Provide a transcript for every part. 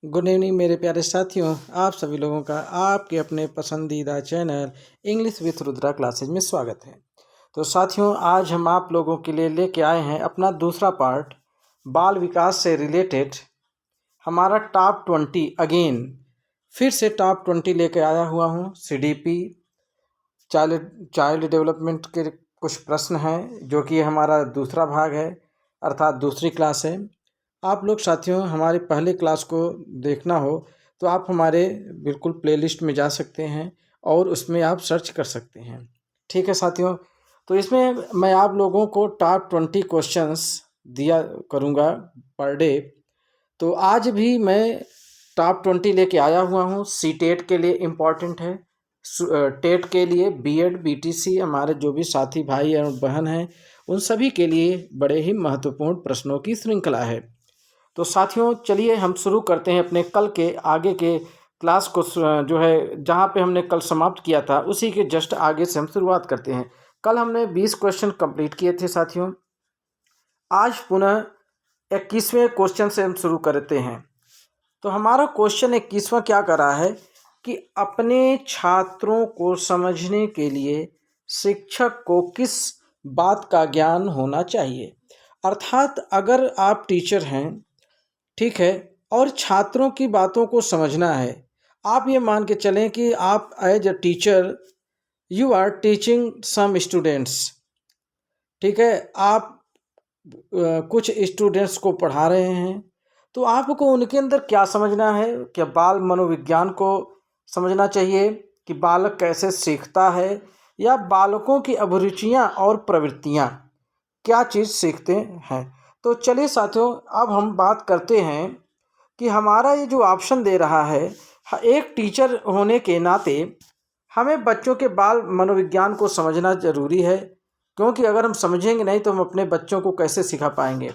Good evening मेरे प्यारे साथियों, आप सभी लोगों का आपके अपने पसंदीदा channel English with Rudra classes में स्वागत है। तो साथियों, आज हम आप लोगों के लिए लेके आए हैं अपना दूसरा पार्ट बाल विकास से रिलेटेड हमारा टॉप 20। अगेन फिर से टॉप 20 लेके आया हुआ हूँ। CDP चाइल्ड डेवलपमेंट के कुछ प्रश्न हैं जो कि हमारा दूसरा भाग है, अर्थात दूसरी क्लास है। आप लोग साथियों हमारे पहले क्लास को देखना हो तो आप हमारे बिल्कुल प्लेलिस्ट में जा सकते हैं और उसमें आप सर्च कर सकते हैं। ठीक है साथियों, तो इसमें मैं आप लोगों को टॉप 20 क्वेश्चंस दिया करूँगा पर डे। तो आज भी मैं टॉप 20 लेके आया हुआ हूँ। CTET के लिए इम्पॉर्टेंट है, टेट के लिए, BEd BTC हमारे जो भी साथी भाई और बहन हैं उन सभी के लिए बड़े ही महत्वपूर्ण प्रश्नों की श्रृंखला है। तो साथियों चलिए हम शुरू करते हैं अपने कल के आगे के क्लास को, जो है जहाँ पे हमने कल समाप्त किया था उसी के जस्ट आगे से हम शुरुआत करते हैं। कल हमने 20 क्वेश्चन कंप्लीट किए थे साथियों। आज पुनः 21वें क्वेश्चन से हम शुरू करते हैं। तो हमारा क्वेश्चन 21वां क्या कर रहा है कि अपने छात्रों को समझने के लिए शिक्षक को किस बात का ज्ञान होना चाहिए। अर्थात अगर आप टीचर हैं, ठीक है, और छात्रों की बातों को समझना है। आप ये मान के चलें कि आप as a teacher you are teaching some students, ठीक है, आप कुछ स्टूडेंट्स को पढ़ा रहे हैं। तो आपको उनके अंदर क्या समझना है, क्या बाल मनोविज्ञान को समझना चाहिए कि बालक कैसे सीखता है, या बालकों की अभिरुचियाँ और प्रवृत्तियाँ क्या चीज़ सीखते हैं। तो चलिए साथियों अब हम बात करते हैं कि हमारा ये जो ऑप्शन दे रहा है, एक टीचर होने के नाते हमें बच्चों के बाल मनोविज्ञान को समझना ज़रूरी है, क्योंकि अगर हम समझेंगे नहीं तो हम अपने बच्चों को कैसे सिखा पाएंगे।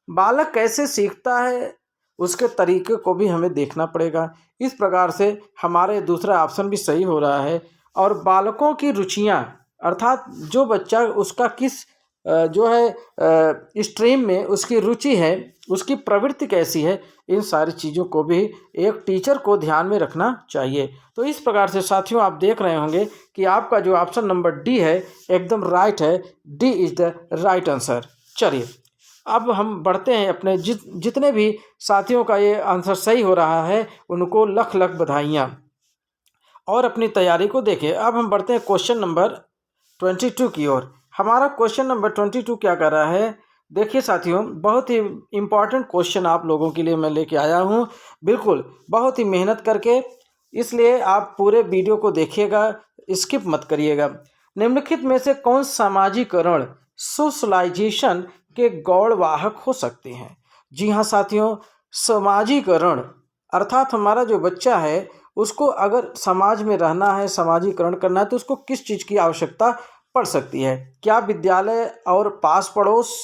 बालक कैसे सीखता है उसके तरीके को भी हमें देखना पड़ेगा। इस प्रकार से हमारे दूसरा ऑप्शन भी सही हो रहा है। और बालकों की रुचियाँ, अर्थात जो बच्चा उसका किस जो है स्ट्रीम में उसकी रुचि है, उसकी प्रवृत्ति कैसी है, इन सारी चीज़ों को भी एक टीचर को ध्यान में रखना चाहिए। तो इस प्रकार से साथियों आप देख रहे होंगे कि आपका जो ऑप्शन नंबर डी है एकदम राइट है। D is the right answer. चलिए अब हम बढ़ते हैं अपने जितने भी साथियों का ये आंसर सही हो रहा है उनको लख लख बधाइयाँ और अपनी तैयारी को देखें। अब हम बढ़ते हैं क्वेश्चन नंबर 22 की ओर। हमारा क्वेश्चन नंबर 22 क्या कर रहा है, देखिए साथियों, बहुत ही इम्पॉर्टेंट क्वेश्चन आप लोगों के लिए मैं लेके आया हूँ, बिल्कुल बहुत ही मेहनत करके, इसलिए आप पूरे वीडियो को देखिएगा, स्किप मत करिएगा। निम्नलिखित में से कौन सामाजिकरण सोशलाइजेशन के गौड़वाहक हो सकते हैं। जी हाँ साथियों, सामाजिकरण अर्थात हमारा जो बच्चा है उसको अगर समाज में रहना है, सामाजिकरण करना है, तो उसको किस चीज़ की आवश्यकता पड़ सकती है। क्या विद्यालय और पास पड़ोस,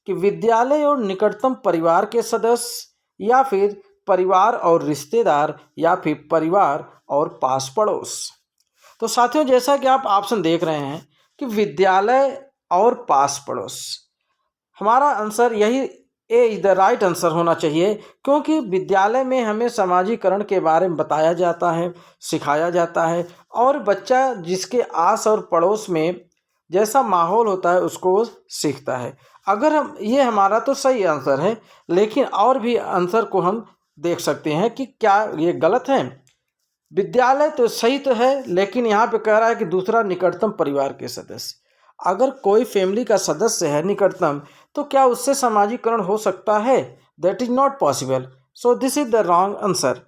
कि विद्यालय और निकटतम परिवार के सदस्य, या फिर परिवार और रिश्तेदार, या फिर परिवार और पास पड़ोस। तो साथियों जैसा कि आप ऑप्शन देख रहे हैं कि विद्यालय और पास पड़ोस, हमारा आंसर यही ए इज द राइट आंसर होना चाहिए, क्योंकि विद्यालय में हमें सामाजिकरण के बारे में बताया जाता है, सिखाया जाता है, और बच्चा जिसके आस और पड़ोस में जैसा माहौल होता है उसको वो सीखता है। अगर हम ये हमारा तो सही आंसर है, लेकिन और भी आंसर को हम देख सकते हैं कि क्या ये गलत है। विद्यालय तो सही तो है, लेकिन यहाँ पे कह रहा है कि दूसरा निकटतम परिवार के सदस्य। अगर कोई फैमिली का सदस्य है निकटतम, तो क्या उससे सामाजिकरण हो सकता है? That is not possible. So this is the wrong answer.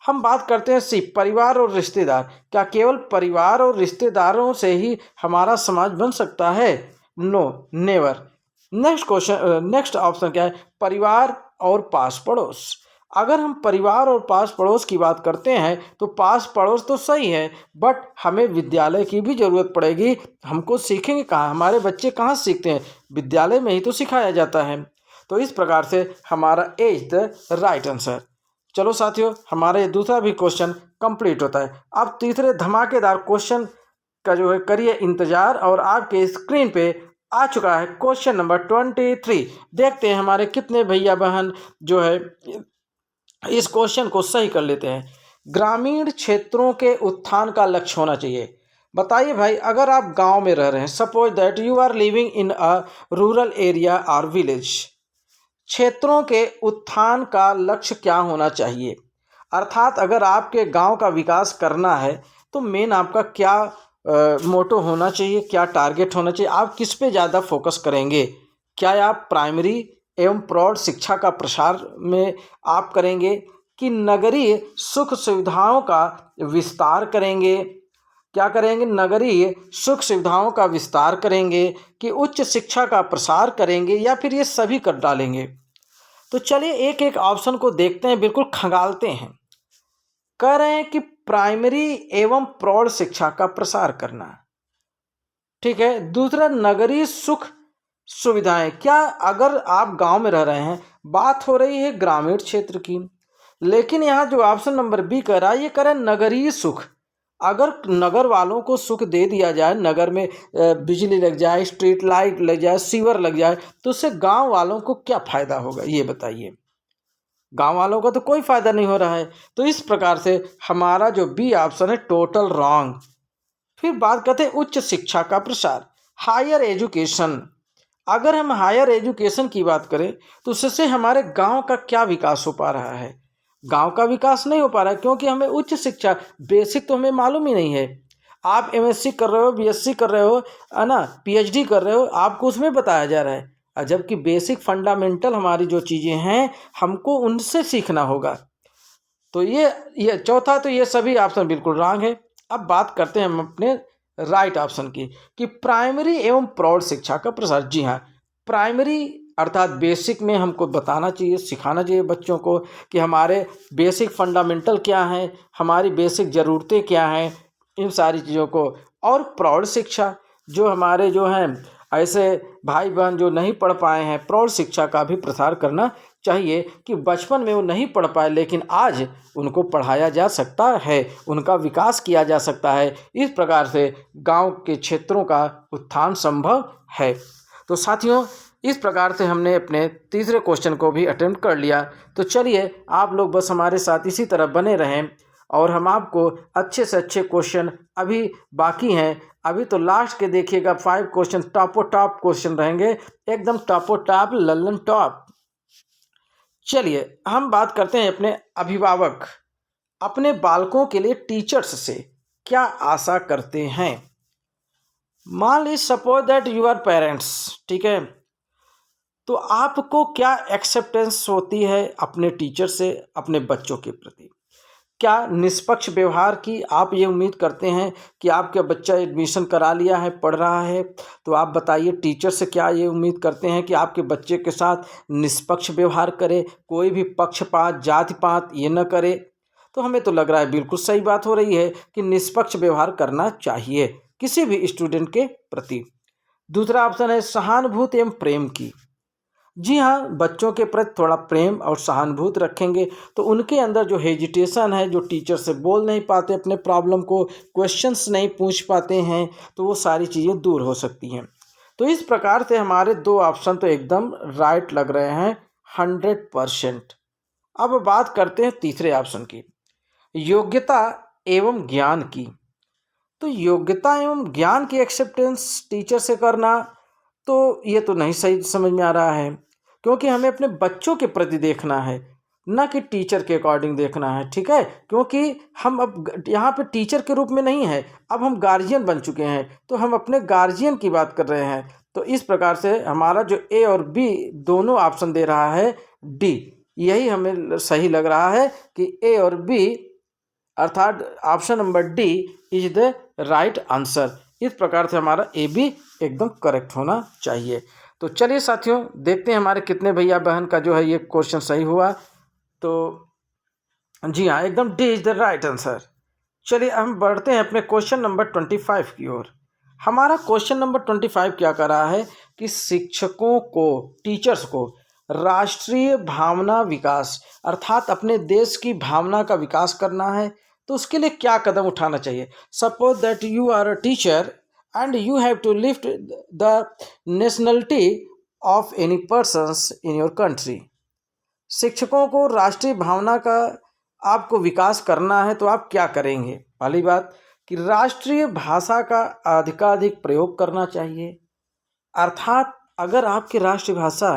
हम बात करते हैं सी, परिवार और रिश्तेदार। क्या केवल परिवार और रिश्तेदारों से ही हमारा समाज बन सकता है? No, never. Next question, next option क्या है, परिवार और पास पड़ोस। अगर हम परिवार और पास पड़ोस की बात करते हैं तो पास पड़ोस तो सही है, बट हमें विद्यालय की भी ज़रूरत पड़ेगी। हमको सीखेंगे कहाँ, हमारे बच्चे कहाँ सीखते हैं, विद्यालय में ही तो सिखाया जाता है। तो इस प्रकार से हमारा ए इज द राइट आंसर। चलो साथियों, हमारा ये दूसरा भी क्वेश्चन कंप्लीट होता है। अब तीसरे धमाकेदार क्वेश्चन का जो है करिए इंतजार, और आपके स्क्रीन पे आ चुका है क्वेश्चन नंबर 23। देखते हैं हमारे कितने भैया बहन जो है इस क्वेश्चन को सही कर लेते हैं। ग्रामीण क्षेत्रों के उत्थान का लक्ष्य होना चाहिए। बताइए भाई, अगर आप गांव में रह रहे हैं, suppose that you are living in a rural area और विलेज, क्षेत्रों के उत्थान का लक्ष्य क्या होना चाहिए? अर्थात अगर आपके गांव का विकास करना है तो मेन आपका क्या मोटो होना चाहिए, क्या टारगेट होना चाहिए, आप किस पे ज़्यादा फोकस करेंगे? क्या आप प्राइमरी एवं प्रौढ़ शिक्षा का प्रसार में आप करेंगे, कि नगरीय सुख सुविधाओं का विस्तार करेंगे? क्या करेंगे? नगरीय सुख सुविधाओं का विस्तार करेंगे, कि उच्च शिक्षा का प्रसार करेंगे, या फिर ये सभी कर डालेंगे? तो चलिए एक एक ऑप्शन को देखते हैं, बिल्कुल खंगालते हैं। कह रहे हैं कि प्राइमरी एवं प्रौढ़ शिक्षा का प्रसार करना, ठीक है। दूसरा, नगरीय सुख सुविधाएं। क्या अगर आप गांव में रह रहे हैं, बात हो रही है ग्रामीण क्षेत्र की, लेकिन यहाँ जो ऑप्शन नंबर बी कह रहा है, ये कह रहा है नगरीय सुख। अगर नगर वालों को सुख दे दिया जाए, नगर में बिजली लग जाए, स्ट्रीट लाइट लग जाए, सीवर लग जाए, तो उससे गांव वालों को क्या फायदा होगा, ये बताइए। गांव वालों का तो कोई फायदा नहीं हो रहा है। तो इस प्रकार से हमारा जो बी ऑप्शन है टोटल रॉन्ग। फिर बात करते हैं उच्च शिक्षा का प्रसार, हायर एजुकेशन। अगर हम हायर एजुकेशन की बात करें तो उससे हमारे गांव का क्या विकास हो पा रहा है? गांव का विकास नहीं हो पा रहा है, क्योंकि हमें उच्च शिक्षा बेसिक तो हमें मालूम ही नहीं है। आप एमएससी कर रहे हो, बीएससी कर रहे हो, है ना, पीएचडी कर रहे हो, आपको उसमें बताया जा रहा है, जबकि बेसिक फंडामेंटल हमारी जो चीज़ें हैं हमको उनसे सीखना होगा। तो ये चौथा, तो ये सभी ऑप्शन बिल्कुल रॉन्ग है। अब बात करते हैं हम अपने राइट ऑप्शन की, कि प्राइमरी एवं प्रौढ़ शिक्षा का प्रसार। जी हाँ, प्राइमरी अर्थात बेसिक में हमको बताना चाहिए, सिखाना चाहिए बच्चों को कि हमारे बेसिक फंडामेंटल क्या हैं, हमारी बेसिक ज़रूरतें क्या हैं, इन सारी चीज़ों को। और प्रौढ़ शिक्षा, जो हमारे जो हैं ऐसे भाई बहन जो नहीं पढ़ पाए हैं, प्रौढ़ शिक्षा का भी प्रसार करना चाहिए, कि बचपन में वो नहीं पढ़ पाए लेकिन आज उनको पढ़ाया जा सकता है, उनका विकास किया जा सकता है। इस प्रकार से गांव के क्षेत्रों का उत्थान संभव है। तो साथियों, इस प्रकार से हमने अपने तीसरे क्वेश्चन को भी अटेम्प्ट कर लिया। तो चलिए आप लोग बस हमारे साथ इसी तरह बने रहें, और हम आपको अच्छे से अच्छे क्वेश्चन अभी बाकी हैं। अभी तो लास्ट के देखिएगा 5 क्वेश्चन टॉपो टॉप क्वेश्चन रहेंगे, एकदम टॉपो टॉप लल्लन टॉप। चलिए हम बात करते हैं अपने अभिभावक अपने बालकों के लिए टीचर्स से क्या आशा करते हैं। मान लीजिए suppose that you are parents, ठीक है, तो आपको क्या एक्सेप्टेंस होती है अपने टीचर से अपने बच्चों के प्रति? क्या निष्पक्ष व्यवहार की आप ये उम्मीद करते हैं कि आपका बच्चा एडमिशन करा लिया है, पढ़ रहा है, तो आप बताइए टीचर से क्या ये उम्मीद करते हैं कि आपके बच्चे के साथ निष्पक्ष व्यवहार करे, कोई भी पक्षपात जाति पात ये न करे? तो हमें तो लग रहा है बिल्कुल सही बात हो रही है कि निष्पक्ष व्यवहार करना चाहिए किसी भी स्टूडेंट के प्रति। दूसरा ऑप्शन है सहानुभूति एवं प्रेम की। जी हाँ, बच्चों के प्रति थोड़ा प्रेम और सहानुभूति रखेंगे तो उनके अंदर जो हेजिटेशन है, जो टीचर से बोल नहीं पाते अपने प्रॉब्लम को, क्वेश्चंस नहीं पूछ पाते हैं, तो वो सारी चीज़ें दूर हो सकती हैं। तो इस प्रकार से हमारे 2 ऑप्शन तो एकदम राइट लग रहे हैं 100%। अब बात करते हैं तीसरे ऑप्शन की, योग्यता एवं ज्ञान की। तो योग्यता एवं ज्ञान की एक्सेप्टेंस टीचर से करना, तो ये तो नहीं सही समझ में आ रहा है, क्योंकि हमें अपने बच्चों के प्रति देखना है, ना कि टीचर के अकॉर्डिंग देखना है, ठीक है। क्योंकि हम अब यहाँ पे टीचर के रूप में नहीं है, अब हम गार्जियन बन चुके हैं, तो हम अपने गार्जियन की बात कर रहे हैं। तो इस प्रकार से हमारा जो ए और बी दोनों ऑप्शन दे रहा है डी, यही हमें सही लग रहा है कि ए और बी अर्थात option number D is the right answer. इस प्रकार से हमारा ए बी एकदम करेक्ट होना चाहिए। तो चलिए साथियों, देखते हैं हमारे कितने भैया बहन का जो है ये क्वेश्चन सही हुआ। तो जी हाँ, एकदम D is the right answer. चलिए हम बढ़ते हैं अपने क्वेश्चन नंबर 25 की ओर। हमारा क्वेश्चन नंबर 25 क्या कर रहा है कि शिक्षकों को, टीचर्स को राष्ट्रीय भावना विकास अर्थात अपने देश की भावना का विकास करना है, तो उसके लिए क्या कदम उठाना चाहिए। Suppose that you are a teacher and you have to lift the nationality of any persons in your country. शिक्षकों को राष्ट्रीय भावना का आपको विकास करना है तो आप क्या करेंगे? पहली बात कि राष्ट्रीय भाषा का अधिकाधिक प्रयोग करना चाहिए। अर्थात अगर आपकी राष्ट्रीय भाषा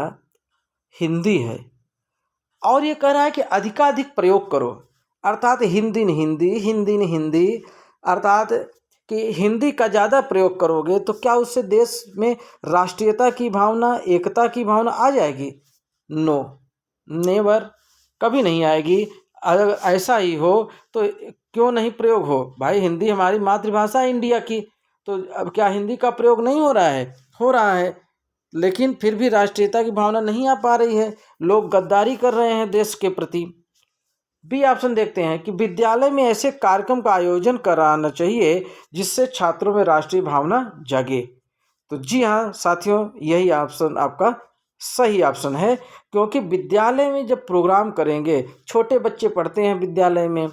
हिंदी है और ये कह रहा है कि अधिकाधिक प्रयोग करो, अर्थात हिंदी न हिंदी, हिंदी न हिंदी, अर्थात कि हिंदी का ज़्यादा प्रयोग करोगे तो क्या उससे देश में राष्ट्रीयता की भावना, एकता की भावना आ जाएगी? नो, नेवर, कभी नहीं आएगी। अगर ऐसा ही हो तो क्यों नहीं प्रयोग हो? भाई हिंदी हमारी मातृभाषा है इंडिया की, तो अब क्या हिंदी का प्रयोग नहीं हो रहा है? हो रहा है, लेकिन फिर भी राष्ट्रीयता की भावना नहीं आ पा रही है। लोग गद्दारी कर रहे हैं देश के प्रति। बी ऑप्शन देखते हैं कि विद्यालय में ऐसे कार्यक्रम का आयोजन कराना चाहिए जिससे छात्रों में राष्ट्रीय भावना जागे। तो जी हाँ साथियों, यही ऑप्शन आपका सही ऑप्शन है, क्योंकि विद्यालय में जब प्रोग्राम करेंगे, छोटे बच्चे पढ़ते हैं विद्यालय में,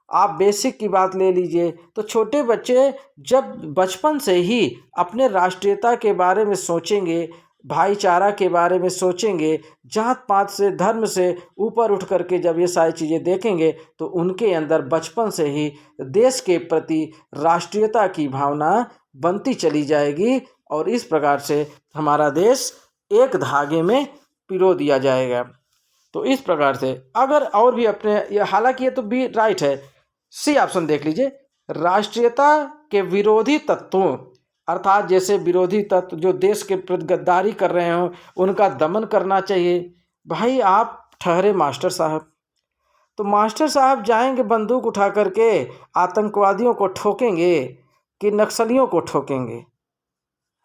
आप बेसिक की बात ले लीजिए तो छोटे बच्चे जब बचपन से ही अपने राष्ट्रीयता के बारे में सोचेंगे, भाईचारा के बारे में सोचेंगे, जात पात से, धर्म से ऊपर उठ करके जब ये सारी चीज़ें देखेंगे तो उनके अंदर बचपन से ही देश के प्रति राष्ट्रीयता की भावना बनती चली जाएगी और इस प्रकार से हमारा देश एक धागे में पिरो दिया जाएगा। तो इस प्रकार से अगर और भी अपने, हालांकि ये तो भी राइट है, सी ऑप्शन देख लीजिए, राष्ट्रीयता के विरोधी तत्वों, अर्थात जैसे विरोधी तत्व जो देश के प्रति गद्दारी कर रहे हो उनका दमन करना चाहिए। भाई आप ठहरे मास्टर साहब, तो मास्टर साहब जाएंगे बंदूक उठा करके आतंकवादियों को ठोकेंगे कि नक्सलियों को ठोकेंगे?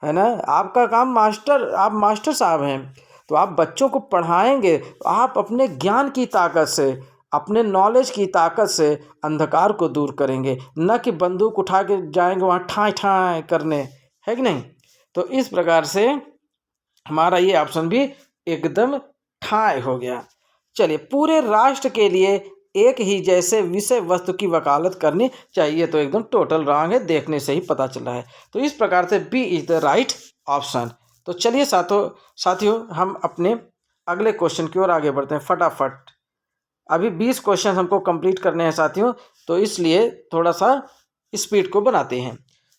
है ना, आपका काम मास्टर, आप मास्टर साहब हैं, तो आप बच्चों को पढ़ाएंगे, आप अपने ज्ञान की ताकत से, अपने नॉलेज की ताकत से अंधकार को दूर करेंगे, न कि बंदूक उठा के जाएंगे वहाँ ठाई ठाई करने, है कि नहीं? तो इस प्रकार से हमारा ये ऑप्शन भी एकदम ठाई हो गया। चलिए, पूरे राष्ट्र के लिए एक ही जैसे विषय वस्तु की वकालत करनी चाहिए, तो एकदम टोटल रॉन्ग है, देखने से ही पता चला है। तो इस प्रकार से B is the right option. तो चलिए साथियों हम अपने अगले क्वेश्चन की ओर आगे बढ़ते हैं फटाफट। अभी 20 क्वेश्चन हमको कंप्लीट करने हैं साथियों, तो इसलिए थोड़ा सा स्पीड को बनाते हैं।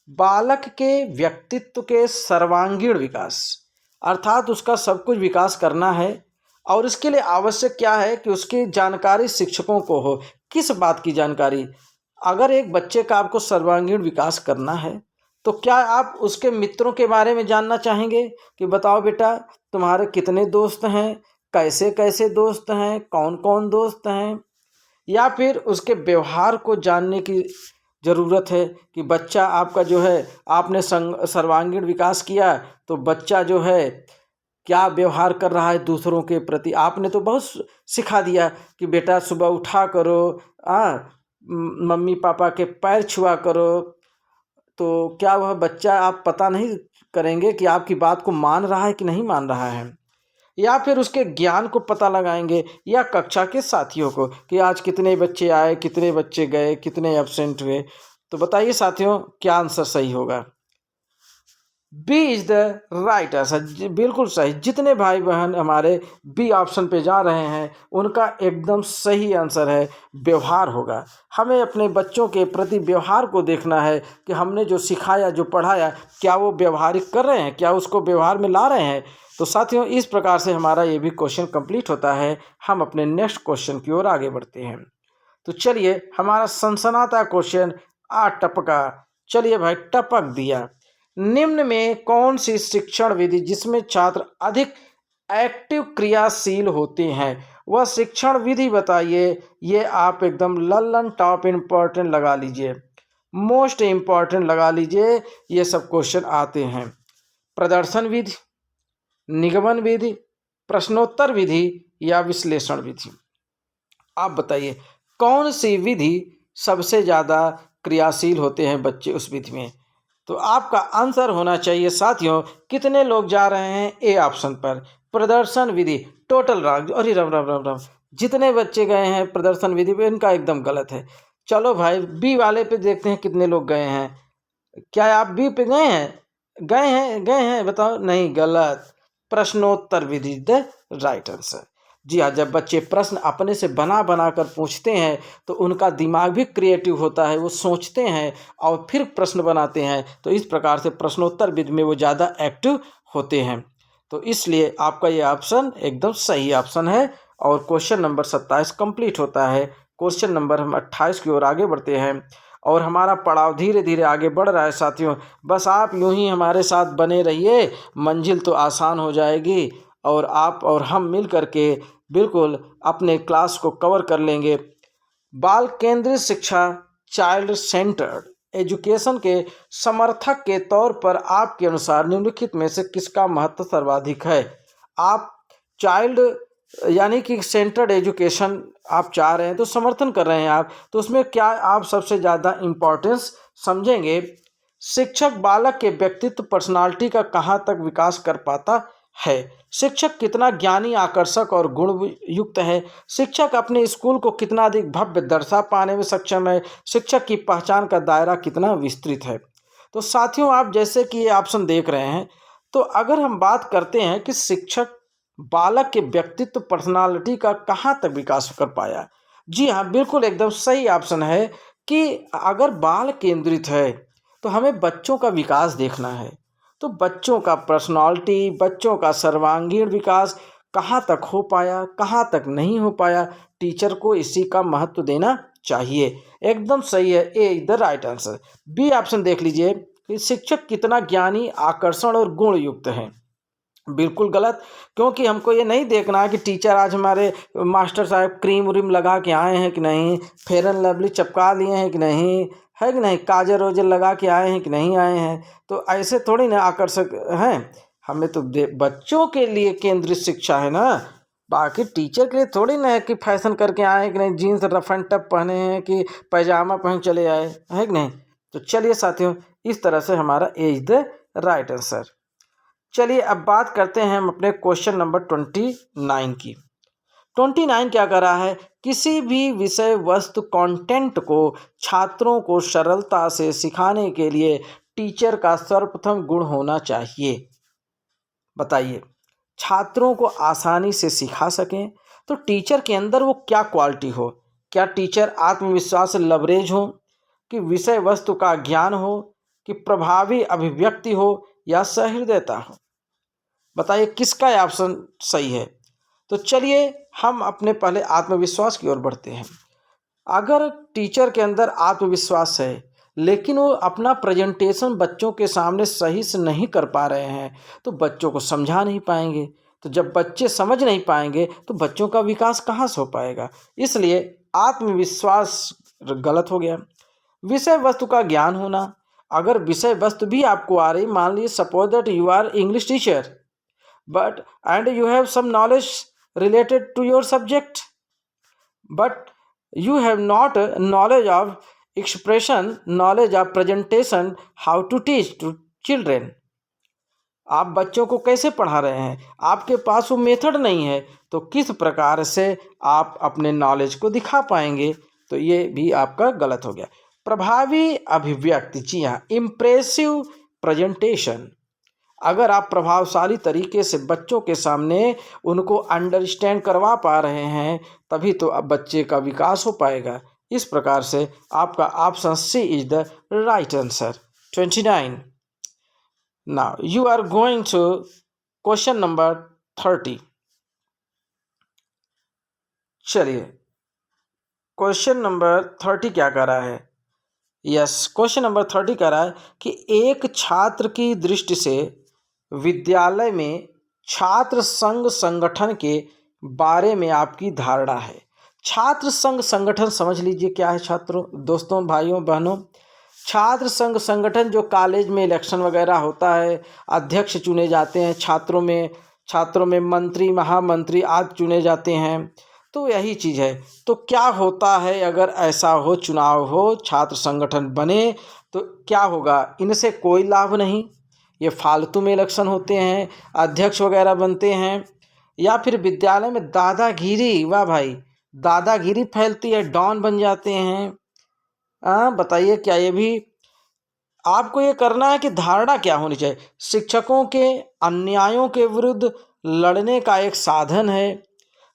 बालक के व्यक्तित्व के सर्वांगीण विकास, अर्थात उसका सब कुछ विकास करना है और इसके लिए आवश्यक क्या है कि उसकी जानकारी शिक्षकों को हो। किस बात की जानकारी? अगर एक बच्चे का आपको सर्वांगीण विकास करना है तो क्या आप उसके मित्रों के बारे में जानना चाहेंगे कि बताओ बेटा तुम्हारे कितने दोस्त हैं, कैसे कैसे दोस्त हैं, कौन कौन दोस्त हैं, या फिर उसके व्यवहार को जानने की ज़रूरत है कि बच्चा आपका जो है, आपने सर्वांगीण विकास किया तो बच्चा जो है क्या व्यवहार कर रहा है दूसरों के प्रति। आपने तो बहुत सिखा दिया कि बेटा सुबह उठा करो, मम्मी पापा के पैर छुआ करो, तो क्या वह बच्चा, आप पता नहीं करेंगे कि आपकी बात को मान रहा है कि नहीं मान रहा है, या फिर उसके ज्ञान को पता लगाएंगे, या कक्षा के साथियों को कि आज कितने बच्चे आए, कितने बच्चे गए, कितने एब्सेंट हुए। तो बताइए साथियों क्या आंसर सही होगा? B is the right answer, बिल्कुल सही। जितने भाई बहन हमारे बी ऑप्शन पे जा रहे हैं उनका एकदम सही आंसर है, व्यवहार होगा। हमें अपने बच्चों के प्रति व्यवहार को देखना है कि हमने जो सिखाया, जो पढ़ाया, क्या वो व्यवहारिक कर रहे हैं, क्या उसको व्यवहार में ला रहे हैं। तो साथियों इस प्रकार से हमारा ये भी क्वेश्चन कंप्लीट होता है। हम अपने नेक्स्ट क्वेश्चन की ओर आगे बढ़ते हैं। तो चलिए, हमारा सनसनाता क्वेश्चन टपका, चलिए भाई टपक दिया। निम्न में कौन सी शिक्षण विधि जिसमें छात्र अधिक एक्टिव क्रियाशील होते हैं, वह शिक्षण विधि बताइए। ये आप एकदम लल्लन टॉप इम्पॉर्टेंट लगा लीजिए, मोस्ट इम्पॉर्टेंट लगा लीजिए, ये सब क्वेश्चन आते हैं। प्रदर्शन विधि, निगमन विधि, प्रश्नोत्तर विधि या विश्लेषण विधि? आप बताइए कौन सी विधि सबसे ज़्यादा क्रियाशील होते हैं बच्चे उस विधि में। तो आपका आंसर होना चाहिए साथियों, कितने लोग जा रहे हैं ए ऑप्शन पर, प्रदर्शन विधि। टोटल रॉन्ग, अरे राम राम राम राम, जितने बच्चे गए हैं प्रदर्शन विधि पे इनका एकदम गलत है। चलो भाई बी वाले पे देखते हैं कितने लोग गए हैं। क्या आप बी पे गए हैं? गए हैं बताओ। नहीं, गलत, प्रश्नोत्तर विधि द राइट आंसर। जी हाँ, जब बच्चे प्रश्न अपने से बना बना कर पूछते हैं तो उनका दिमाग भी क्रिएटिव होता है, वो सोचते हैं और फिर प्रश्न बनाते हैं। तो इस प्रकार से प्रश्नोत्तर विधि में वो ज़्यादा एक्टिव होते हैं। तो इसलिए आपका ये ऑप्शन एकदम सही ऑप्शन है और क्वेश्चन नंबर 27 कंप्लीट होता है। क्वेश्चन नंबर हम 28 की ओर आगे बढ़ते हैं और हमारा पड़ाव धीरे धीरे आगे बढ़ रहा है साथियों। बस आप यूं ही हमारे साथ बने रहिए, मंजिल तो आसान हो जाएगी और आप और हम मिल करके बिल्कुल अपने क्लास को कवर कर लेंगे। बाल केंद्रित शिक्षा, चाइल्ड सेंटर्ड एजुकेशन के समर्थक के तौर पर आपके अनुसार निम्नलिखित में से किसका महत्व सर्वाधिक है? आप चाइल्ड यानी कि सेंटर्ड एजुकेशन आप चाह रहे हैं, तो समर्थन कर रहे हैं आप, तो उसमें क्या आप सबसे ज़्यादा इम्पोर्टेंस समझेंगे? शिक्षक बालक के व्यक्तित्व पर्सनालिटी का कहाँ तक विकास कर पाता है? शिक्षक कितना ज्ञानी, आकर्षक और गुण युक्त है? शिक्षक अपने स्कूल को कितना अधिक भव्य दर्शा पाने में सक्षम है? शिक्षक की पहचान का दायरा कितना विस्तृत है? तो साथियों, आप जैसे कि ये ऑप्शन देख रहे हैं, तो अगर हम बात करते हैं कि शिक्षक बालक के व्यक्तित्व पर्सनालिटी का कहाँ तक विकास कर पाया, जी हाँ, बिल्कुल एकदम सही ऑप्शन है कि अगर बाल केंद्रित है तो हमें बच्चों का विकास देखना है। तो बच्चों का पर्सनालिटी, बच्चों का सर्वांगीण विकास कहाँ तक हो पाया, कहाँ तक नहीं हो पाया, टीचर को इसी का महत्व देना चाहिए। एकदम सही है, A is the right answer. B option देख लीजिए कि शिक्षक कितना ज्ञानी, आकर्षण और गुण युक्त है। बिल्कुल गलत, क्योंकि हमको ये नहीं देखना है कि टीचर आज हमारे मास्टर साहब क्रीम व्रीम लगा के आए हैं कि नहीं, फेयर एंड लवली चिपका लिए हैं कि नहीं, है कि नहीं, काजल रोजल लगा के आए हैं कि नहीं आए हैं। तो ऐसे थोड़ी ना आकर्षक हैं, हमें तो बच्चों के लिए केंद्रित शिक्षा है ना, बाकी टीचर के लिए थोड़ी ना है कि फैशन करके आए हैं कि नहीं, जीन्स रफ एंड टफ पहने हैं कि पैजामा पहन चले आए, है कि नहीं। तो चलिए साथियों, इस तरह से हमारा ए इज द राइट आंसर। चलिए अब बात करते हैं हम अपने क्वेश्चन नंबर 29 की। 29 क्या कर रहा है? किसी भी विषय वस्तु कंटेंट को छात्रों को सरलता से सिखाने के लिए टीचर का सर्वप्रथम गुण होना चाहिए। बताइए, छात्रों को आसानी से सिखा सकें तो टीचर के अंदर वो क्या क्वालिटी हो? क्या टीचर आत्मविश्वास से लबरेज हो, कि विषय वस्तु का ज्ञान हो, कि प्रभावी अभिव्यक्ति हो या सहृदयता हो? बताइए किसका ऑप्शन सही है। तो चलिए हम अपने पहले आत्मविश्वास की ओर बढ़ते हैं। अगर टीचर के अंदर आत्मविश्वास है लेकिन वो अपना प्रेजेंटेशन बच्चों के सामने सही से नहीं कर पा रहे हैं तो बच्चों को समझा नहीं पाएंगे। तो जब बच्चे समझ नहीं पाएंगे तो बच्चों का विकास कहाँ से हो पाएगा? इसलिए आत्मविश्वास गलत हो गया। विषय वस्तु का ज्ञान होना, अगर विषय वस्तु भी आपको आ रही, मान लीजिए suppose that you are English teacher but and you have some knowledge related to your subject, but you have not knowledge of expression, knowledge of presentation, how to teach to children। आप बच्चों को कैसे पढ़ा रहे हैं, आपके पास वो method नहीं है, तो किस प्रकार से आप अपने नॉलेज को दिखा पाएंगे? तो ये भी आपका गलत हो गया। प्रभावी अभिव्यक्ति, जी हाँ, इम्प्रेसिव प्रेजेंटेशन, अगर आप प्रभावशाली तरीके से बच्चों के सामने उनको अंडरस्टैंड करवा पा रहे हैं तभी तो अब बच्चे का विकास हो पाएगा। इस प्रकार से आपका option C is the right answer. 29। Now you are going to question number 30। चलिए क्वेश्चन नंबर 30 क्या कह रहा है? यस, क्वेश्चन नंबर 30 कह रहा है कि एक छात्र की दृष्टि से विद्यालय में छात्र संघ संगठन के बारे में आपकी धारणा है। छात्र संघ संगठन समझ लीजिए क्या है छात्रों, दोस्तों, भाइयों बहनों। छात्र संघ संगठन जो कॉलेज में इलेक्शन वगैरह होता है, अध्यक्ष चुने जाते हैं, छात्रों में मंत्री, महामंत्री आदि चुने जाते हैं, तो यही चीज़ है। तो क्या होता है अगर ऐसा हो, चुनाव हो, छात्र संगठन बने, तो क्या होगा? इनसे कोई लाभ नहीं, ये फालतू में इलेक्शन होते हैं, अध्यक्ष वगैरह बनते हैं, या फिर विद्यालय में दादागिरी, वाह भाई, दादागिरी फैलती है, डॉन बन जाते हैं। बताइए क्या ये भी आपको ये करना है कि धारणा क्या होनी चाहिए? शिक्षकों के अन्यायों के विरुद्ध लड़ने का एक साधन है,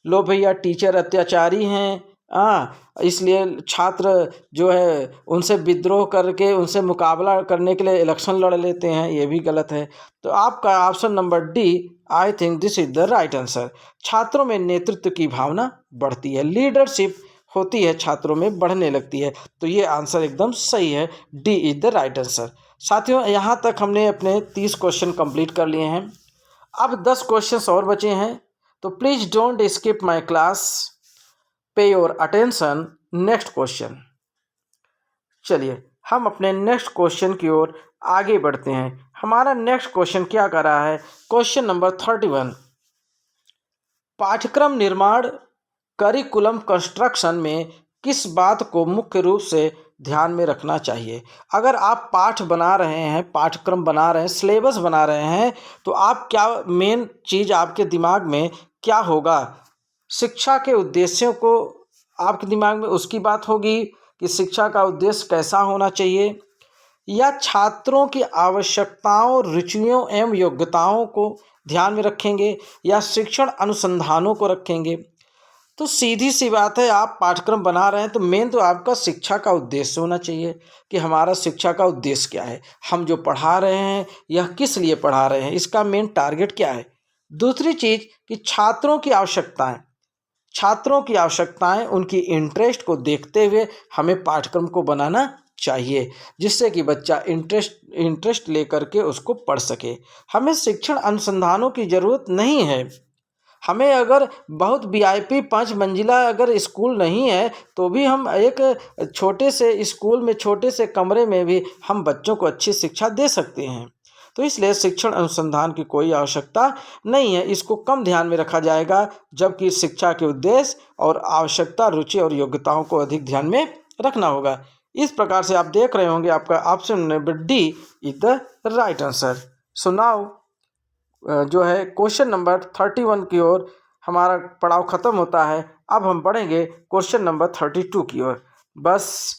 लो भैया टीचर अत्याचारी हैं, इसलिए छात्र जो है उनसे विद्रोह करके उनसे मुकाबला करने के लिए इलेक्शन लड़ लेते हैं, ये भी गलत है। तो आपका option number D, I think this is the right answer. छात्रों में नेतृत्व की भावना बढ़ती है, लीडरशिप होती है छात्रों में, बढ़ने लगती है। तो ये आंसर एकदम सही है, D is the right answer. साथियों, यहाँ तक हमने अपने 30 क्वेश्चन कंप्लीट कर लिए हैं। अब 10 क्वेश्चंस और बचे हैं, तो please don't skip my class, पे योर अटेंशन। Next question. चलिए हम अपने नेक्स्ट क्वेश्चन की ओर आगे बढ़ते हैं। हमारा नेक्स्ट क्वेश्चन क्या कर रहा है? Question number 31। पाठ्यक्रम निर्माण करिकुलम कंस्ट्रक्शन में किस बात को मुख्य रूप से ध्यान में रखना चाहिए? अगर आप पाठ बना रहे हैं, पाठ्यक्रम बना रहे हैं, सिलेबस बना रहे हैं, तो आप क्या मेन चीज़ आपके दिमाग में क्या होगा? शिक्षा के उद्देश्यों को आपके दिमाग में उसकी बात होगी कि शिक्षा का उद्देश्य कैसा होना चाहिए, या छात्रों की आवश्यकताओं, रुचियों एवं योग्यताओं को ध्यान में रखेंगे, या शिक्षण अनुसंधानों को रखेंगे? तो सीधी सी बात है, आप पाठ्यक्रम बना रहे हैं तो मेन तो आपका शिक्षा का उद्देश्य होना चाहिए कि हमारा शिक्षा का उद्देश्य क्या है, हम जो पढ़ा रहे हैं यह किस लिए पढ़ा रहे हैं, इसका मेन टारगेट क्या है। दूसरी चीज़ कि छात्रों की आवश्यकताएं, उनकी इंटरेस्ट को देखते हुए हमें पाठ्यक्रम को बनाना चाहिए, जिससे कि बच्चा इंटरेस्ट लेकर के उसको पढ़ सके। हमें शिक्षण अनुसंधानों की ज़रूरत नहीं है। हमें अगर बहुत वीआईपी 5 मंजिला अगर स्कूल नहीं है, तो भी हम एक छोटे से स्कूल में, छोटे से कमरे में भी हम बच्चों को अच्छी शिक्षा दे सकते हैं। तो इसलिए शिक्षण अनुसंधान की कोई आवश्यकता नहीं है, इसको कम ध्यान में रखा जाएगा, जबकि शिक्षा के उद्देश्य और आवश्यकता, रुचि और योग्यताओं को अधिक ध्यान में रखना होगा। इस प्रकार से आप देख रहे होंगे आपका option number D is the right answer. So now जो है क्वेश्चन नंबर 31 की ओर हमारा पड़ाव ख़त्म होता है। अब हम बढ़ेंगे क्वेश्चन नंबर 32 की ओर। बस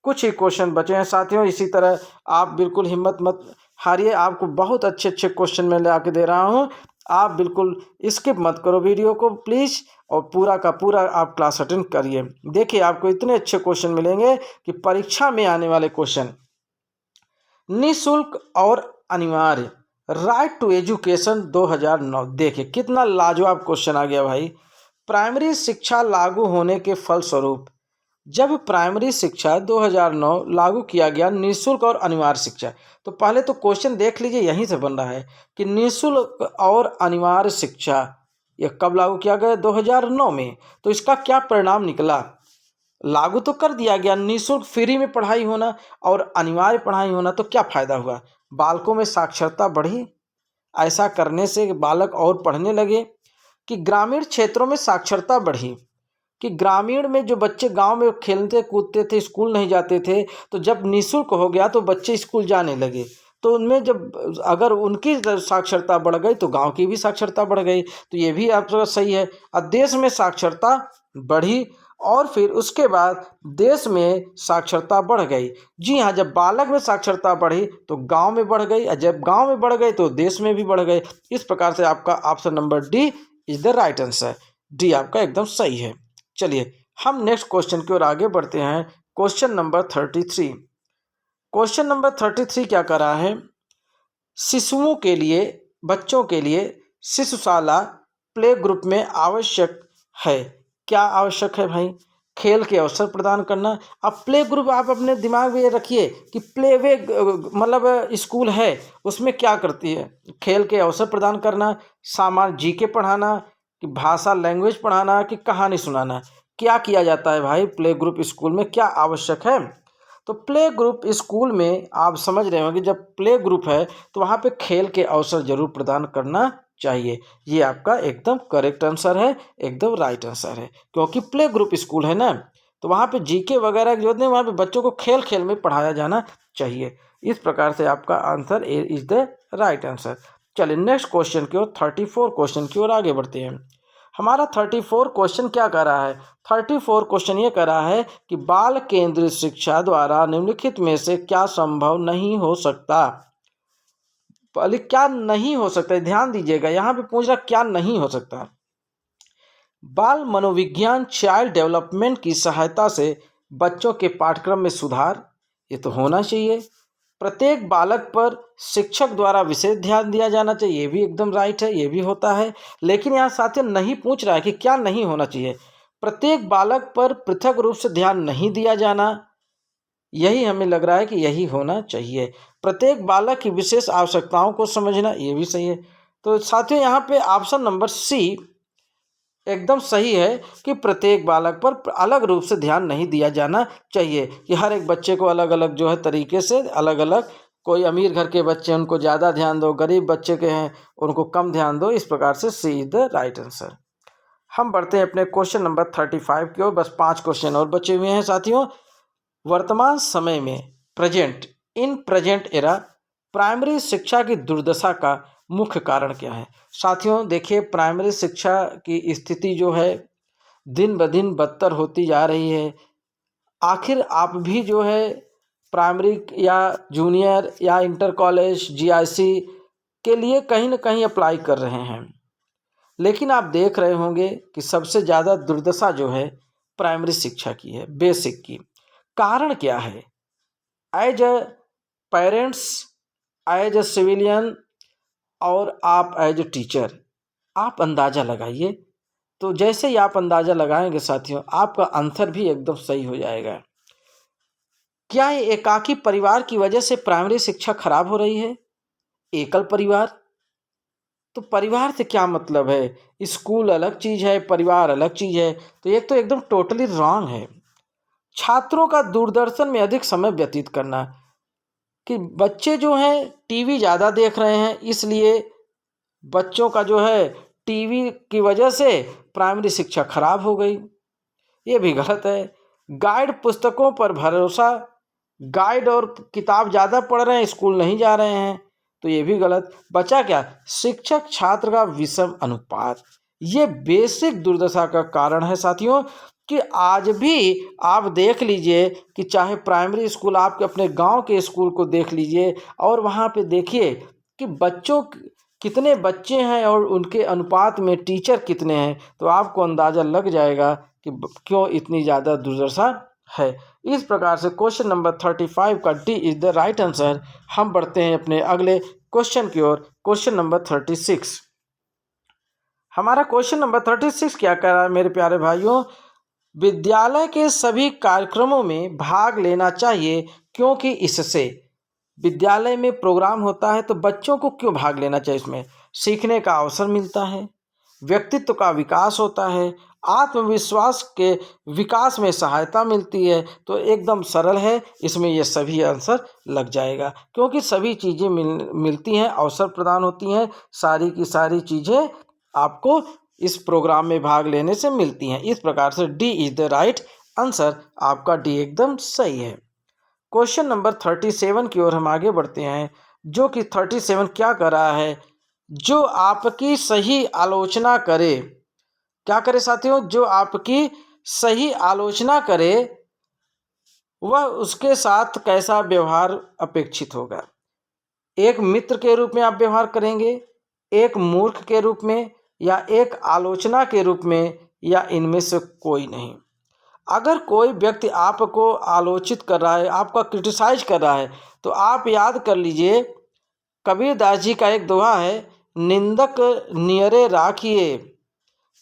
कुछ ही क्वेश्चन बचे हैं साथियों। इसी तरह आप बिल्कुल हिम्मत मत हारिए, आपको बहुत अच्छे अच्छे क्वेश्चन मैं ला के दे रहा हूँ। आप बिल्कुल स्किप मत करो वीडियो को प्लीज़, और पूरा का पूरा आप क्लास अटेंड करिए। देखिए आपको इतने अच्छे क्वेश्चन मिलेंगे कि परीक्षा में आने वाले क्वेश्चन निःशुल्क और अनिवार्य, राइट टू एजुकेशन 2009। देखिए कितना लाजवाब क्वेश्चन आ गया भाई। प्राइमरी शिक्षा लागू होने के फलस्वरूप, जब प्राइमरी शिक्षा 2009 लागू किया गया, निःशुल्क और अनिवार्य शिक्षा, तो पहले तो क्वेश्चन देख लीजिए, यहीं से बन रहा है कि निःशुल्क और अनिवार्य शिक्षा यह कब लागू किया गया? 2009 में। तो इसका क्या परिणाम निकला? लागू तो कर दिया गया, निःशुल्क फ्री में पढ़ाई होना और अनिवार्य पढ़ाई होना, तो क्या फ़ायदा हुआ? बालकों में साक्षरता बढ़ी, ऐसा करने से बालक और पढ़ने लगे। कि ग्रामीण क्षेत्रों में साक्षरता बढ़ी, कि ग्रामीण में जो बच्चे गांव में खेलते कूदते थे, स्कूल नहीं जाते थे, तो जब निःशुल्क हो गया तो बच्चे स्कूल जाने लगे। तो उनमें जब अगर उनकी साक्षरता बढ़ गई तो गांव की भी साक्षरता बढ़ गई। तो ये भी आपका सही है। अब देश में साक्षरता बढ़ी और फिर उसके बाद देश में साक्षरता बढ़ गई। जी हाँ, जब बालक में साक्षरता बढ़ी तो गांव में बढ़ गई, और जब गांव में बढ़ गई तो देश में भी बढ़ गई। इस प्रकार से आपका option number D is the right answer. D आपका एकदम सही है। चलिए हम नेक्स्ट क्वेश्चन की ओर आगे बढ़ते हैं। Question number 33। क्वेश्चन नंबर 33 क्या कर रहा है? शिशुओं के लिए, बच्चों के लिए शिशुशाला प्ले ग्रुप में आवश्यक है। क्या आवश्यक है भाई? खेल के अवसर प्रदान करना। अब प्ले ग्रुप आप अपने दिमाग में ये रखिए कि प्ले वे मतलब स्कूल है, उसमें क्या करती है? खेल के अवसर प्रदान करना, सामान्य जीके पढ़ाना, कि भाषा लैंग्वेज पढ़ाना, कि कहानी सुनाना। क्या किया जाता है भाई प्ले ग्रुप स्कूल में, क्या आवश्यक है? तो प्ले ग्रुप स्कूल में आप समझ रहे होंगे, जब प्ले ग्रुप है तो वहाँ पे खेल के अवसर जरूर प्रदान करना चाहिए। ये आपका एकदम करेक्ट आंसर है, एकदम राइट आंसर है, क्योंकि प्ले ग्रुप स्कूल है ना, तो वहाँ पे जीके वगैरह जो है वहाँ पे बच्चों को खेल खेल में पढ़ाया जाना चाहिए। इस प्रकार से आपका answer A is the right answer. चलिए नेक्स्ट क्वेश्चन की ओर, 34 क्वेश्चन की ओर आगे बढ़ते हैं। हमारा 34 क्वेश्चन क्या कर रहा है? 34 क्वेश्चन ये कर रहा है कि बाल केंद्रित शिक्षा द्वारा निम्नलिखित में से क्या संभव नहीं हो सकता। पहले क्या नहीं हो सकता है, ध्यान दीजिएगा, यहाँ पे पूछ रहा क्या नहीं हो सकता। बाल मनोविज्ञान चाइल्ड डेवलपमेंट की सहायता से बच्चों के पाठ्यक्रम में सुधार, ये तो होना चाहिए। प्रत्येक बालक पर शिक्षक द्वारा विशेष ध्यान दिया जाना चाहिए, ये भी एकदम राइट है, ये भी होता है। लेकिन यहाँ साथियों नहीं पूछ रहा है कि क्या नहीं होना चाहिए। प्रत्येक बालक पर पृथक रूप से ध्यान नहीं दिया जाना, यही हमें लग रहा है कि यही होना चाहिए। प्रत्येक बालक की विशेष आवश्यकताओं को समझना, ये भी सही है। तो साथियों यहाँ पे ऑप्शन नंबर सी एकदम सही है कि प्रत्येक बालक पर अलग रूप से ध्यान नहीं दिया जाना चाहिए, कि हर एक बच्चे को अलग अलग जो है तरीके से अलग अलग, कोई अमीर घर के बच्चे उनको ज़्यादा ध्यान दो, गरीब बच्चे के हैं उनको कम ध्यान दो। इस प्रकार से सी इज द राइट आंसर। हम बढ़ते हैं अपने क्वेश्चन नंबर 35 की ओर। बस 5 क्वेश्चन और बचे हुए हैं साथियों। वर्तमान समय में प्रेजेंट एरा प्राइमरी शिक्षा की दुर्दशा का मुख्य कारण क्या है? साथियों देखिए, प्राइमरी शिक्षा की स्थिति जो है दिन ब दिन बदतर होती जा रही है। आखिर आप भी जो है प्राइमरी या जूनियर या इंटर कॉलेज जीआईसी के लिए कहीं ना कहीं अप्लाई कर रहे हैं, लेकिन आप देख रहे होंगे कि सबसे ज़्यादा दुर्दशा जो है प्राइमरी शिक्षा की है, बेसिक की। कारण क्या है? As a parents, as a civilian और आप एज अ टीचर, आप अंदाज़ा लगाइए। तो जैसे ही आप अंदाज़ा लगाएंगे साथियों, आपका आंसर भी एकदम सही हो जाएगा। क्या ये एकाकी परिवार की वजह से प्राइमरी शिक्षा खराब हो रही है? एकल परिवार, तो परिवार से क्या मतलब है? स्कूल अलग चीज़ है, परिवार अलग चीज़ है, तो एक तो एकदम टोटली रॉन्ग है। छात्रों का दूरदर्शन में अधिक समय व्यतीत करना, कि बच्चे जो हैं टीवी ज़्यादा देख रहे हैं, इसलिए बच्चों का जो है टीवी की वजह से प्राइमरी शिक्षा खराब हो गई, ये भी गलत है। गाइड पुस्तकों पर भरोसा, गाइड और किताब ज़्यादा पढ़ रहे हैं, स्कूल नहीं जा रहे हैं, तो ये भी गलत। बचा क्या? शिक्षक छात्र का विषम अनुपात, ये बेसिक दुर्दशा का कारण है साथियों। कि आज भी आप देख लीजिए कि चाहे प्राइमरी स्कूल, आपके अपने गांव के स्कूल को देख लीजिए और वहाँ पे देखिए कि बच्चों कितने बच्चे हैं और उनके अनुपात में टीचर कितने हैं, तो आपको अंदाज़ा लग जाएगा कि क्यों इतनी ज़्यादा दुर्दशा है। इस प्रकार से क्वेश्चन नंबर 35 का D is the right answer. हम बढ़ते हैं अपने अगले क्वेश्चन की ओर। Question number 36। हमारा क्वेश्चन नंबर 36 क्या कह रहा है मेरे प्यारे भाइयों? विद्यालय के सभी कार्यक्रमों में भाग लेना चाहिए, क्योंकि इससे विद्यालय में प्रोग्राम होता है तो बच्चों को क्यों भाग लेना चाहिए? इसमें सीखने का अवसर मिलता है, व्यक्तित्व का विकास होता है, आत्मविश्वास के विकास में सहायता मिलती है। तो एकदम सरल है, इसमें ये सभी आंसर लग जाएगा, क्योंकि सभी चीज़ें मिलती हैं, अवसर प्रदान होती हैं, सारी की सारी चीज़ें आपको इस प्रोग्राम में भाग लेने से मिलती हैं। इस प्रकार से D is the right answer. आपका डी एकदम सही है। क्वेश्चन नंबर 37 की ओर हम आगे बढ़ते हैं, जो कि 37 क्या कर रहा है? जो आपकी सही आलोचना करे, क्या करे साथियों? जो आपकी सही आलोचना करे वह उसके साथ कैसा व्यवहार अपेक्षित होगा? एक मित्र के रूप में आप व्यवहार करेंगे, एक मूर्ख के रूप में, या एक आलोचना के रूप में, या इनमें से कोई नहीं। अगर कोई व्यक्ति आपको आलोचित कर रहा है, आपका क्रिटिसाइज कर रहा है, तो आप याद कर लीजिए, कबीरदास जी का एक दोहा है, निंदक नियरे राखिए।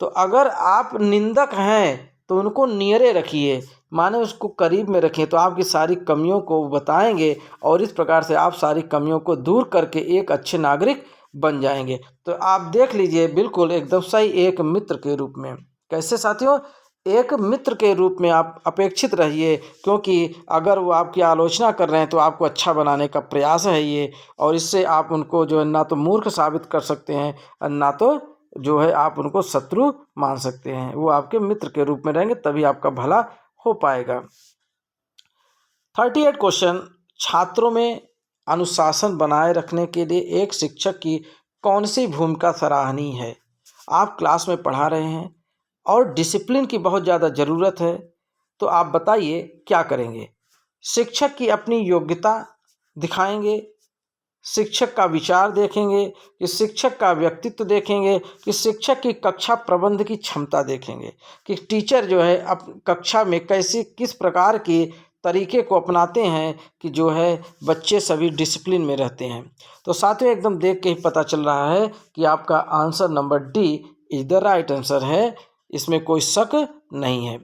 तो अगर आप निंदक हैं तो उनको नियरे रखिए, माने उसको करीब में रखें, तो आपकी सारी कमियों को बताएंगे और इस प्रकार से आप सारी कमियों को दूर करके एक अच्छे नागरिक बन जाएंगे। तो आप देख लीजिए, बिल्कुल एकदम सही, एक मित्र के रूप में। कैसे साथियों? एक मित्र के रूप में आप अपेक्षित रहिए, क्योंकि अगर वो आपकी आलोचना कर रहे हैं तो आपको अच्छा बनाने का प्रयास है ये, और इससे आप उनको जो है ना तो मूर्ख साबित कर सकते हैं और ना तो जो है आप उनको शत्रु मान सकते हैं। वो आपके मित्र के रूप में रहेंगे, तभी आपका भला हो पाएगा। 38 क्वेश्चन, छात्रों में अनुशासन बनाए रखने के लिए एक शिक्षक की कौन सी भूमिका सराहनीय है? आप क्लास में पढ़ा रहे हैं और डिसिप्लिन की बहुत ज़्यादा ज़रूरत है, तो आप बताइए क्या करेंगे? शिक्षक की अपनी योग्यता दिखाएंगे, शिक्षक का विचार देखेंगे, कि शिक्षक का व्यक्तित्व देखेंगे, कि शिक्षक की कक्षा प्रबंध की क्षमता देखेंगे, कि टीचर जो है अब कक्षा में कैसी किस प्रकार की तरीके को अपनाते हैं कि जो है बच्चे सभी डिसिप्लिन में रहते हैं। तो साथियों एकदम देख के ही पता चल रहा है कि आपका answer number D is the right answer है, इसमें कोई शक नहीं है।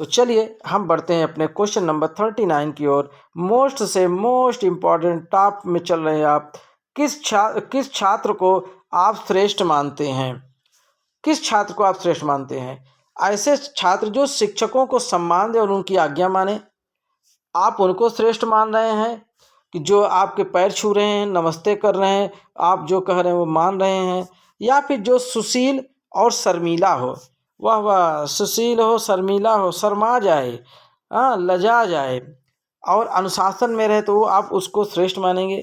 तो चलिए हम बढ़ते हैं अपने क्वेश्चन नंबर 39 की ओर। मोस्ट से मोस्ट इम्पॉर्टेंट टॉप में चल रहे हैं आप। किस छात्र को आप श्रेष्ठ मानते हैं? किस छात्र को आप श्रेष्ठ मानते हैं? ऐसे छात्र जो शिक्षकों को सम्मान दे और उनकी आज्ञा माने, आप उनको श्रेष्ठ मान रहे हैं कि जो आपके पैर छू रहे हैं, नमस्ते कर रहे हैं, आप जो कह रहे हैं वो मान रहे हैं, या फिर जो सुशील और शर्मीला हो, वाह वाह, सुशील हो, शर्मीला हो, शर्मा जाए, लजा जाए और अनुशासन में रहे, तो वो आप उसको श्रेष्ठ मानेंगे?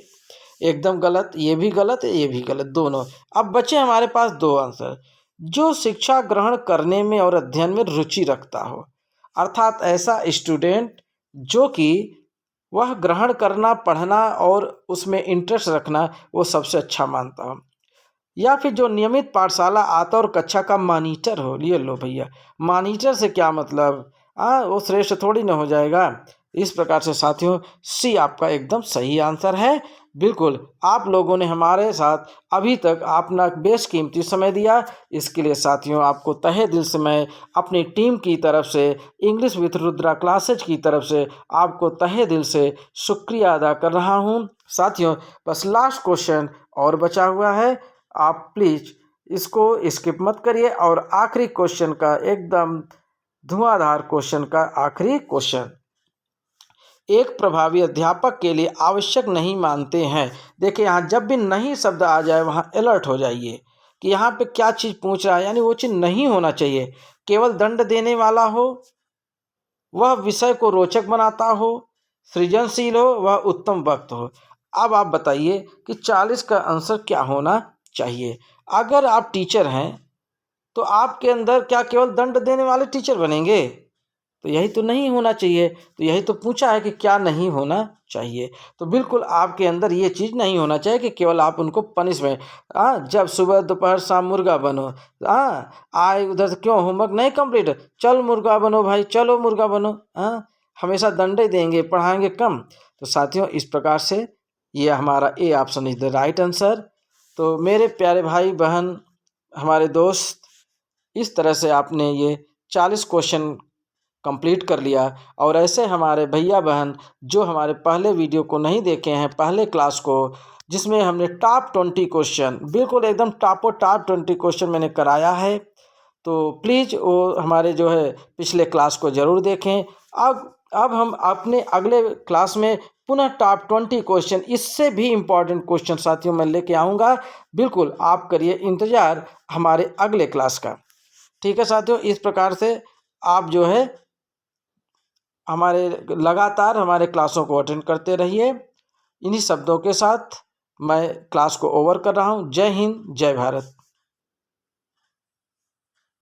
एकदम गलत, ये भी गलत है, ये भी गलत, दोनों। अब बचे हमारे पास दो आंसर। जो शिक्षा ग्रहण करने में और अध्ययन में रुचि रखता हो, अर्थात ऐसा स्टूडेंट जो कि वह ग्रहण करना, पढ़ना और उसमें इंटरेस्ट रखना वो सबसे अच्छा मानता हो, या फिर जो नियमित पाठशाला आता और कक्षा का मॉनिटर हो। ये लो भैया, मॉनिटर से क्या मतलब, वो श्रेष्ठ थोड़ी ना हो जाएगा। इस प्रकार से साथियों सी आपका एकदम सही आंसर है। बिल्कुल, आप लोगों ने हमारे साथ अभी तक अपना बेशकीमती समय दिया, इसके लिए साथियों आपको तहे दिल से मैं अपनी टीम की तरफ से, इंग्लिश विथ रुद्रा क्लासेज की तरफ से आपको तहे दिल से शुक्रिया अदा कर रहा हूँ। साथियों बस लास्ट क्वेश्चन और बचा हुआ है, आप प्लीज़ इसको स्किप मत करिए। और आखिरी क्वेश्चन का एकदम धुआंधार क्वेश्चन का आखिरी क्वेश्चन, एक प्रभावी अध्यापक के लिए आवश्यक नहीं मानते हैं। देखिए यहाँ जब भी नहीं शब्द आ जाए वहाँ अलर्ट हो जाइए कि यहाँ पे क्या चीज़ पूछ रहा है, यानी वो चीज़ नहीं होना चाहिए। केवल दंड देने वाला हो, वह विषय को रोचक बनाता हो, सृजनशील हो, वह उत्तम वक्त हो। अब आप बताइए कि 40 का आंसर क्या होना चाहिए? अगर आप टीचर हैं तो आपके अंदर क्या केवल दंड देने वाले टीचर बनेंगे? तो यही तो नहीं होना चाहिए। तो यही तो पूछा है कि क्या नहीं होना चाहिए। तो बिल्कुल आपके अंदर ये चीज़ नहीं होना चाहिए कि केवल आप उनको पनिशमेंट, जब सुबह दोपहर शाम मुर्गा बनो, आए उधर से क्यों होमवर्क नहीं कंप्लीट, चल मुर्गा बनो भाई, चलो मुर्गा बनो, हमेशा दंडे देंगे, पढ़ाएंगे कम। तो साथियों इस प्रकार से ये हमारा A option is the right answer. तो मेरे प्यारे भाई बहन, हमारे दोस्त, इस तरह से आपने ये 40 क्वेश्चन कंप्लीट कर लिया। और ऐसे हमारे भैया बहन जो हमारे पहले वीडियो को नहीं देखे हैं, पहले क्लास को, जिसमें हमने टॉप 20 क्वेश्चन, बिल्कुल एकदम टॉप 20 क्वेश्चन मैंने कराया है, तो प्लीज़ वो हमारे जो है पिछले क्लास को ज़रूर देखें। अब हम अपने अगले क्लास में पुनः टॉप 20 क्वेश्चन, इससे भी इम्पॉर्टेंट क्वेश्चन साथियों मैं लेके आऊँगा। बिल्कुल आप करिए इंतज़ार हमारे अगले क्लास का। ठीक है साथियों, इस प्रकार से आप जो है हमारे लगातार हमारे क्लासों को अटेंड करते रहिए। इन्हीं शब्दों के साथ मैं क्लास को ओवर कर रहा हूँ। जय हिंद, जय भारत।